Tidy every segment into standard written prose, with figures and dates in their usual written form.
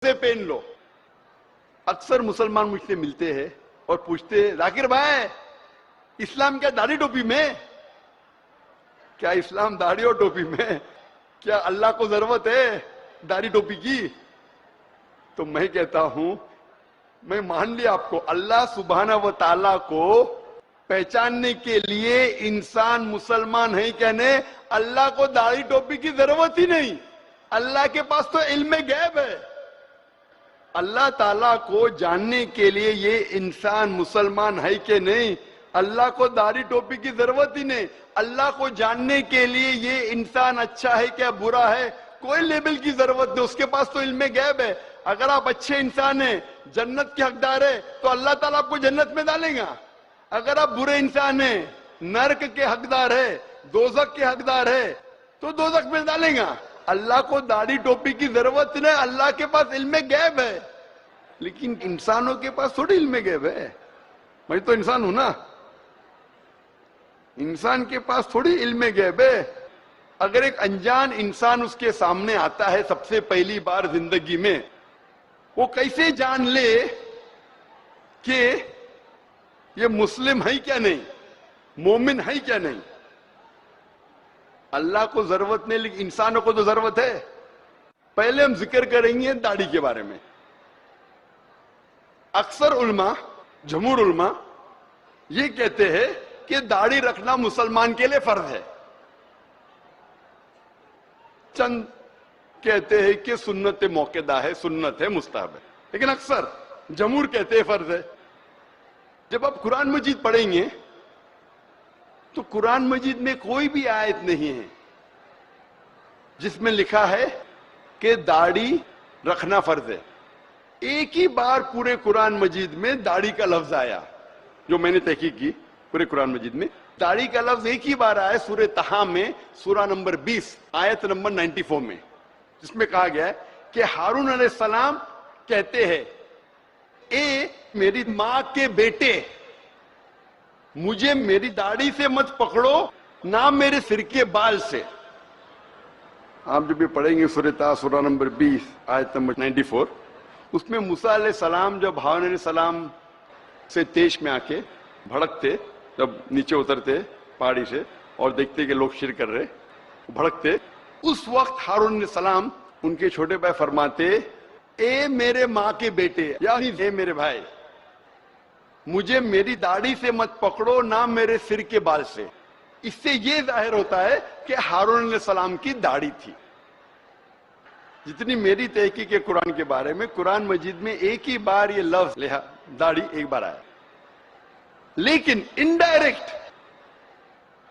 سے پہن لو. اکثر مسلمان مجھ سے ملتے ہیں اور پوچھتے ہیں ذاکر بھائی اسلام کیا داڑھی ٹوپی میں؟ کیا اسلام داڑھی اور ٹوپی میں؟ کیا اللہ کو ضرورت ہے داڑھی ٹوپی کی؟ تو میں کہتا ہوں میں مان لیا آپ کو، اللہ سبحانہ و تعالیٰ کو پہچاننے کے لیے انسان مسلمان ہے کیا نہیں؟ اللہ کو داڑھی ٹوپی کی ضرورت ہی نہیں. اللہ کے پاس تو علم غیب ہے. اللہ تعالیٰ کو جاننے کے لیے یہ انسان مسلمان ہے کہ نہیں؟ اللہ کو داڑھی ٹوپی کی ضرورت ہی نہیں. اللہ کو جاننے کے لیے یہ انسان اچھا ہے کیا برا ہے کوئی لیبل کی ضرورت نہیں، اس کے پاس تو علم غیب ہے. اگر آپ اچھے انسان ہیں، جنت کے حقدار ہے، تو اللہ تعالیٰ آپ کو جنت میں ڈالیں گا. اگر آپ برے انسان ہیں، نرک کے حقدار ہے، دوزخ کے حقدار ہے، تو دوزخ میں ڈالیں گا. اللہ کو داڑھی ٹوپی کی ضرورت نہیں، اللہ کے پاس علم غیب ہے. لیکن انسانوں کے پاس تھوڑی علم غیب ہے. میں تو انسان ہوں نا، انسان کے پاس تھوڑی علم غیب ہے. اگر ایک انجان انسان اس کے سامنے آتا ہے سب سے پہلی بار زندگی میں، وہ کیسے جان لے کہ یہ مسلم ہے کیا نہیں، مومن ہے کیا نہیں؟ اللہ کو ضرورت نہیں لیکن انسانوں کو تو ضرورت ہے. پہلے ہم ذکر کریں گے داڑھی کے بارے میں. اکثر علماء، جمہور علماء یہ کہتے ہیں کہ داڑھی رکھنا مسلمان کے لیے فرض ہے. چند کہتے ہیں کہ سنت موقدہ ہے، سنت ہے، مستحب ہے، لیکن اکثر جمہور کہتے ہیں فرض ہے. جب آپ قرآن مجید پڑھیں گے تو قرآن مجید میں کوئی بھی آیت نہیں ہے جس میں لکھا ہے کہ داڑھی رکھنا فرض ہے. ایک ہی بار پورے قرآن مجید میں داڑھی کا لفظ آیا، جو میں نے تحقیق کی پورے قرآن مجید میں داڑھی کا لفظ ایک ہی بار آیا سورہ طہ میں، سورہ نمبر 20 آیت نمبر 94 میں، جس میں کہا گیا ہے کہ ہارون علیہ السلام کہتے ہیں اے میری ماں کے بیٹے، مجھے میری داڑھی سے مت پکڑو نہ میرے سر کے بال سے. آپ جب بھی پڑھیں گے سورہ طہ سورہ نمبر 20 آیت نمبر 94، اس میں موسیٰ علیہ السلام جب ہارون علیہ السلام سے تیش میں آ کے بھڑکتے، جب نیچے اترتے پہاڑی سے اور دیکھتے کہ لوگ شرک کر رہے، بھڑکتے، اس وقت ہارون علیہ السلام ان کے چھوٹے بھائی فرماتے اے میرے ماں کے بیٹے، یعنی اے میرے بھائی، مجھے میری داڑھی سے مت پکڑو نہ میرے سر کے بال سے. اس سے یہ ظاہر ہوتا ہے کہ ہارون علیہ السلام کی داڑھی تھی. جتنی میری تحقیق ہے قرآن کے بارے میں، قرآن مجید میں ایک ہی بار یہ لفظ داڑھی ایک بار آیا، لیکن انڈائریکٹ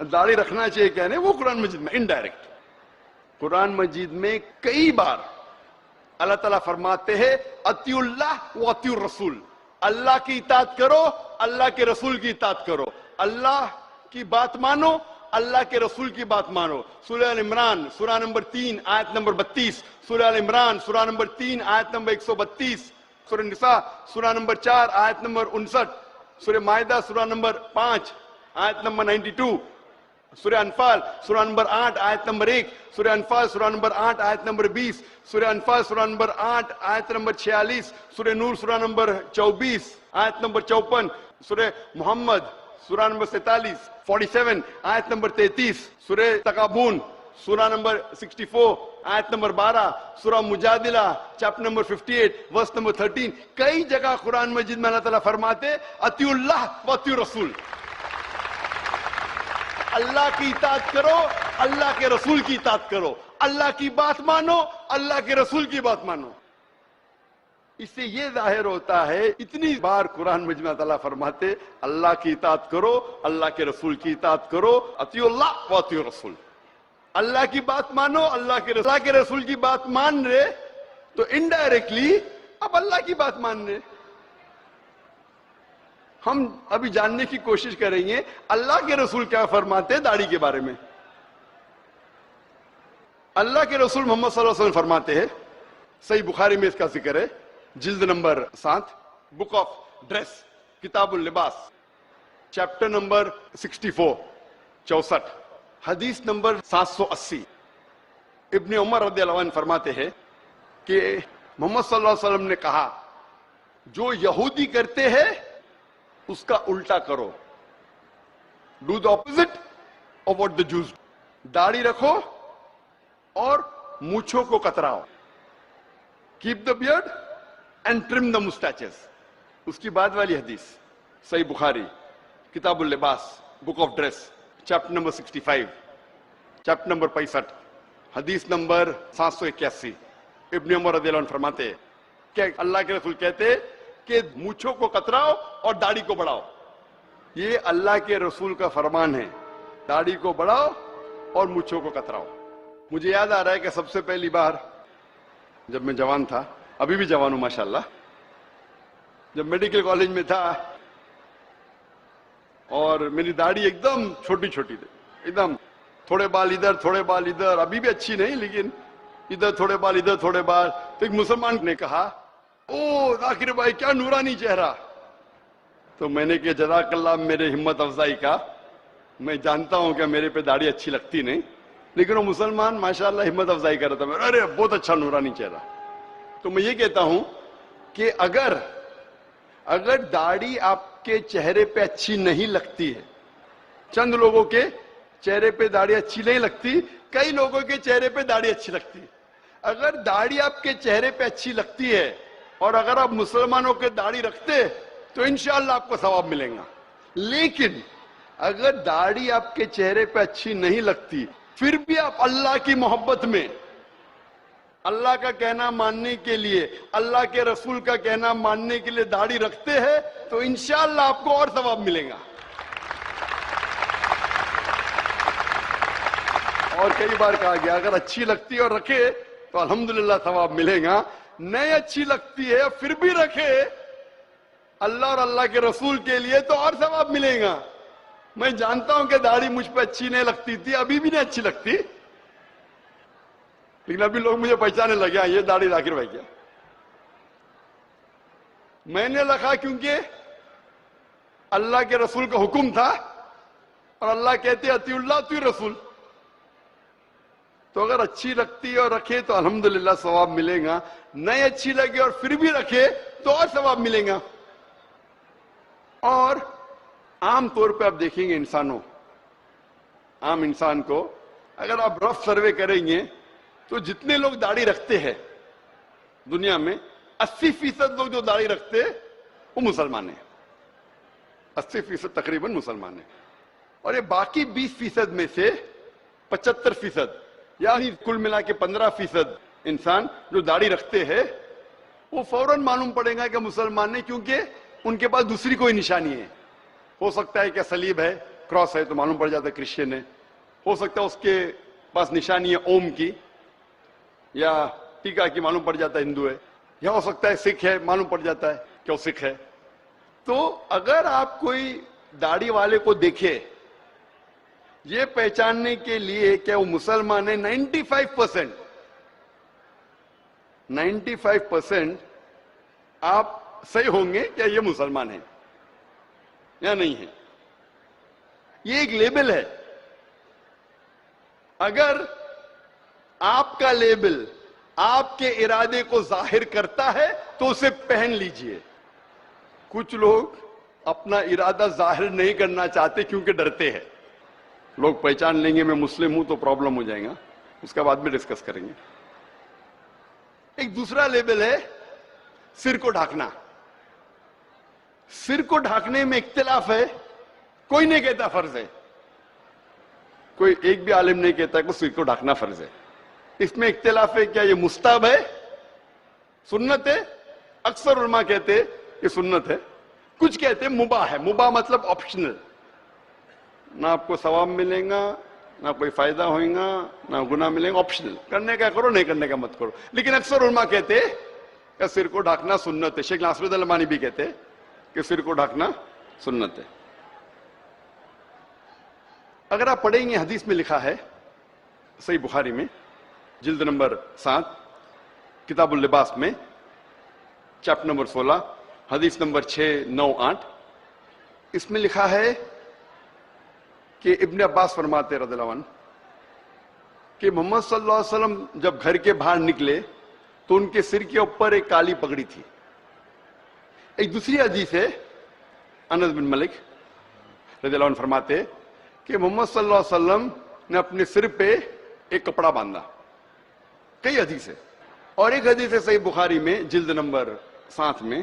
داڑھی رکھنا چاہیے کیا نہیں وہ قرآن مجید میں انڈائریکٹ. قرآن مجید میں کئی بار اللہ تعالیٰ فرماتے ہیں اطیعوا اللہ و اطیعوا الرسول، اللہ کی اطاعت کرو، اللہ کے رسول کی اطاعت کرو. اللہ کی بات مانو، اللہ کے رسول کی بات مانو. سورہ ال عمران سورہ نمبر 3 آیت نمبر 32، سورہ ال عمران سورہ نمبر 3 آیت نمبر 132، سورہ نساء سورہ نمبر 4 آیت نمبر 59، سورہ مائدہ سورہ نمبر 5 آیت نمبر 92، سورہ انفال سورہ نمبر 8 آیت نمبر 1، سورہ انفال سورہ نمبر 8 آیت نمبر 20، سورہ انفال سورہ نمبر 8 آیت نمبر 46، سورہ نور سورہ نمبر 24 آیت نمبر 54، سورہ محمد سورہ نمبر 47 آیت نمبر 33، سورہ تغابن سورہ نمبر 64 آیت نمبر 12، سورہ مجادلہ چیپٹر نمبر 58 ورس نمبر 13. کئی جگہ قرآن مجید میں اللہ تعالیٰ فرماتے اطیعوا اللہ و اطیعوا الرسول، اللہ کی اطاعت کرو، اللہ کے رسول کی اطاعت کرو، اللہ کی بات مانو، اللہ کے رسول کی بات مانو. اس سے یہ ظاہر ہوتا ہے اتنی بار قرآن مجید میں اللہ تعالیٰ فرماتے اللہ کی اطاعت کرو، اللہ کے رسول کی اطاعت کرو، اطیعوا اللہ و اطیعوا الرسول. اللہ کی بات مانو، اللہ کے رسول کی بات مان رہے تو انڈائریکٹلی اب اللہ کی بات مان رہے. ہم ابھی جاننے کی کوشش کریں گے اللہ کے رسول کیا فرماتے ہیں داڑھی کے بارے میں. اللہ کے رسول محمد صلی اللہ علیہ وسلم فرماتے ہیں، صحیح بخاری میں اس کا ذکر ہے، جلد نمبر 7 بک آف ڈریس کتاب اللباس چیپٹر نمبر 64 حدیث نمبر 780. ابن عمر رضی اللہ عنہ فرماتے ہیں کہ محمد صلی اللہ علیہ وسلم نے کہا جو یہودی کرتے ہیں اس کا الٹا کرو. Do the opposite of what the Jews. داڑھی رکھو اور مونچھوں کو کتراؤ. Keep the beard and trim the moustaches. اس کی بعد والی حدیث صحیح بخاری کتاب اللباس book of dress chapter number 65 chapter number 65 حدیث نمبر 781. ابن عمر رضی اللہ عنہ فرماتے کہ اللہ کے رسول کہتے کہ مونچھوں کو کتراؤ اور داڑھی کو بڑھاؤ. یہ اللہ کے رسول کا فرمان ہے, داڑھی کو بڑھاؤ اور مونچھوں کو کتراؤ. مجھے یاد آ رہا ہے کہ سب سے پہلی بار جب میں جوان تھا, ابھی بھی جوان ہوں ماشاءاللہ, جب میڈیکل کالج میں تھا اور میری داڑھی ایک دم چھوٹی چھوٹی تھی, ایک دم تھوڑے بال ادھر تھوڑے بال ادھر, ابھی بھی اچھی نہیں لیکن ادھر تھوڑے بال ادھر تھوڑے بال. تو ایک مسلمان نے کہا او ذاکر بھائی کیا نورانی چہرہ. تو میں نے کہا جزاک اللہ میرے ہمت افزائی کا, میں جانتا ہوں کہ میرے پہ داڑھی اچھی لگتی نہیں, لیکن وہ مسلمان ماشاءاللہ ہمت افزائی کر رہا تھا, ارے بہت اچھا نورانی چہرہ. تو میں یہ کہتا ہوں کہ اگر داڑھی آپ کے چہرے پہ اچھی نہیں لگتی ہے, چند لوگوں کے چہرے پہ داڑھی اچھی نہیں لگتی, کئی لوگوں کے چہرے پہ داڑھی اچھی لگتی ہے. اگر داڑھی آپ کے چہرے پہ اچھی لگتی ہے اور اگر آپ مسلمانوں کے داڑھی رکھتے تو انشاءاللہ آپ کو ثواب ملے گا. لیکن اگر داڑھی آپ کے چہرے پہ اچھی نہیں لگتی پھر بھی آپ اللہ کی محبت میں, اللہ کا کہنا ماننے کے لیے, اللہ کے رسول کا کہنا ماننے کے لیے داڑھی رکھتے ہیں تو انشاءاللہ آپ کو اور ثواب ملے گا. اور کئی بار کہا گیا اگر اچھی لگتی ہے اور رکھے تو الحمدللہ ثواب ملے گا, نہیں اچھی لگتی ہے پھر بھی رکھے اللہ اور اللہ کے رسول کے لیے تو اور ثواب ملے گا. میں جانتا ہوں کہ داڑھی مجھ پہ اچھی نہیں لگتی تھی, ابھی بھی نہیں اچھی لگتی, لیکن ابھی لوگ مجھے پہچانے لگے یہ داڑھی ذاکر بھائی کیا. میں نے رکھا کیونکہ اللہ کے رسول کا حکم تھا اور اللہ کہتے اطیع اللہ اطیع رسول. تو اگر اچھی لگتی اور رکھے تو الحمدللہ ثواب ملے گا, نہیں اچھی لگے اور پھر بھی رکھے تو اور ثواب ملے گا. اور عام طور پہ آپ دیکھیں گے عام انسان کو اگر آپ رف سروے کریں گے تو جتنے لوگ داڑھی رکھتے ہیں دنیا میں 80% لوگ جو داڑھی رکھتے ہیں وہ مسلمان ہیں. 80% تقریباً مسلمان ہیں. اور یہ باقی 20% میں سے 75% یعنی کل ملا کے 15% انسان جو داڑھی رکھتے ہیں وہ فوراً معلوم پڑے گا کہ مسلمان نہیں, کیونکہ ان کے پاس دوسری کوئی نشانی ہے. ہو سکتا ہے کہ صلیب ہے, کراس ہے تو معلوم پڑ جاتا ہے کرسچن ہے. ہو سکتا ہے اس کے پاس نشانی ہے اوم کی یا ٹیکا کی, معلوم پڑ جاتا ہے ہندو ہے. یا ہو سکتا ہے سکھ ہے, معلوم پڑ جاتا ہے کہ وہ سکھ ہے. تو اگر آپ کوئی داڑھی والے کو دیکھے یہ پہچاننے کے لیے کہ وہ مسلمان ہے, 95% آپ صحیح ہوں گے کہ یہ مسلمان ہے یا نہیں ہے. یہ ایک لیبل ہے. اگر آپ کا لیبل آپ کے ارادے کو ظاہر کرتا ہے تو اسے پہن لیجئے. کچھ لوگ اپنا ارادہ ظاہر نہیں کرنا چاہتے کیونکہ ڈرتے ہیں, لوگ پہچان لیں گے میں مسلم ہوں تو پرابلم ہو جائے گا, اس کا بعد میں ڈسکس کریں گے. ایک دوسرا لیبل ہے سر کو ڈھانکنا. سر کو ڈھانکنے میں اختلاف ہے, کوئی نہیں کہتا فرض ہے, کوئی ایک بھی عالم نہیں کہتا کہ سر کو ڈھانکنا فرض ہے. اس میں اختلاف ہے, کیا یہ مستحب ہے, سنت ہے. اکثر علماء کہتے کہ سنت ہے, کچھ کہتے مباح ہے. مباح مطلب آپشنل, نہ آپ کو ثواب ملے گا نہ کوئی فائدہ ہوئے گا نہ گناہ ملے گا, آپشنل, کرنے کا کرو نہیں کرنے کا مت کرو. لیکن اکثر علماء کہتے کہ سر کو ڈھانکنا سنت ہے. شیخ ناصر الدین البانی بھی کہتے کہ سر کو ڈھانکنا سنت ہے. اگر آپ پڑھیں گے حدیث میں لکھا ہے صحیح بخاری میں جلد نمبر 7 کتاب اللباس میں چیپٹر نمبر 16 حدیث نمبر 6, 9, 8 اس میں لکھا ہے کہ ابن عباس فرماتے رضی اللہ عنہ کہ محمد صلی اللہ علیہ وسلم جب گھر کے باہر نکلے تو ان کے سر کے اوپر ایک کالی پگڑی تھی. ایک دوسری حدیث ہے, انس بن مالک رضی اللہ عنہ فرماتے کہ محمد صلی اللہ علیہ وسلم نے اپنے سر پہ ایک کپڑا باندھا. کئی حدیث ہے, اور ایک حدیث ہے صحیح بخاری میں جلد نمبر 7 میں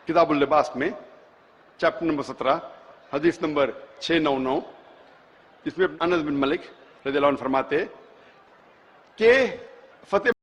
کتاب اللباس میں چیپٹر نمبر 17 حدیث نمبر 699, جس میں انس بن مالک رضی اللہ عنہ فرماتے کہ فتح